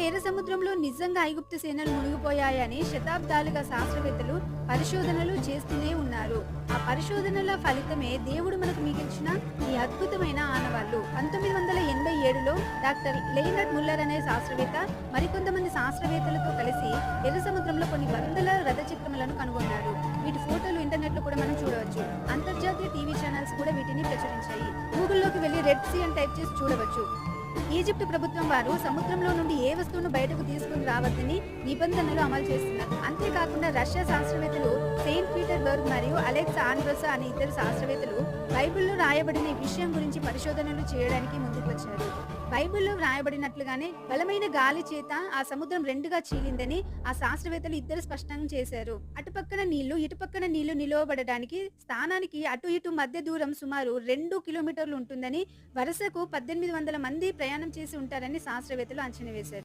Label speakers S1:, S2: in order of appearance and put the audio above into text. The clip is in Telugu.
S1: ఎర్ర సముద్రంలో నిజంగా ఐగుప్తు సేనలు మునిగిపోయాయని శతాబ్దాలుగా శాస్త్రవేత్తలు పరిశోధనలు చేస్తూనే ఉన్నారు. ఆ పరిశోధనల ఫలితమే దేవుడు మనకు మిగిల్చిన ఈ అద్భుతమైన ఆనవాళ్లు. 1987లో డాక్టర్ లెయినర్డ్ ముల్లర్ అనే శాస్త్రవేత్త మరికొంతమంది శాస్త్రవేత్తలతో కలిసి ఎర్ర సముద్రంలో కొన్ని వందల రథచక్రములను కనుగొన్నారు. వీటి ఫోటోలు ఇంటర్నెట్ లో కూడా మనం చూడవచ్చు. అంతర్జాతీయ టీవీ ఛానల్స్ కూడా వీటిని ప్రచురించాయి. గూగుల్లోకి వెళ్లి రెడ్ సీ అని టైప్ చేసి చూడవచ్చు. ఈజిప్ట్ ప్రభుత్వం వారు సముద్రంలో నుండి ఏ వస్తువును బయటకు తీసుకుని రావద్దని నిబంధనలు అమలు చేస్తున్నారు. అంతేకాకుండా రష్యా శాస్త్రవేత్తలు సెయింట్ పీటర్బర్గ్ మరియు అలెక్స్ ఆండ్రోసా అనే ఇద్దరు శాస్త్రవేత్తలు బైబిల్లో రాయబడిన ఈ విషయం గురించి పరిశోధనలు చేయడానికి ముందుకు వచ్చారు. బైబిల్లో వ్రాయబడినట్లుగానే బలమైన గాలి చేత ఆ సముద్రం రెండుగా చీలిందని ఆ శాస్త్రవేత్తలు ఇద్దరు స్పష్టం చేశారు. అటుపక్కన నీళ్లు ఇటుపక్కన నీళ్లు నిలవబడడానికి స్థానానికి అటు ఇటు మధ్య దూరం సుమారు 2 కిలోమీటర్లు ఉంటుందని, వరుసకు 1800 మంది ప్రయాణం చేసి ఉంటారని శాస్త్రవేత్తలు అంచనా వేశారు.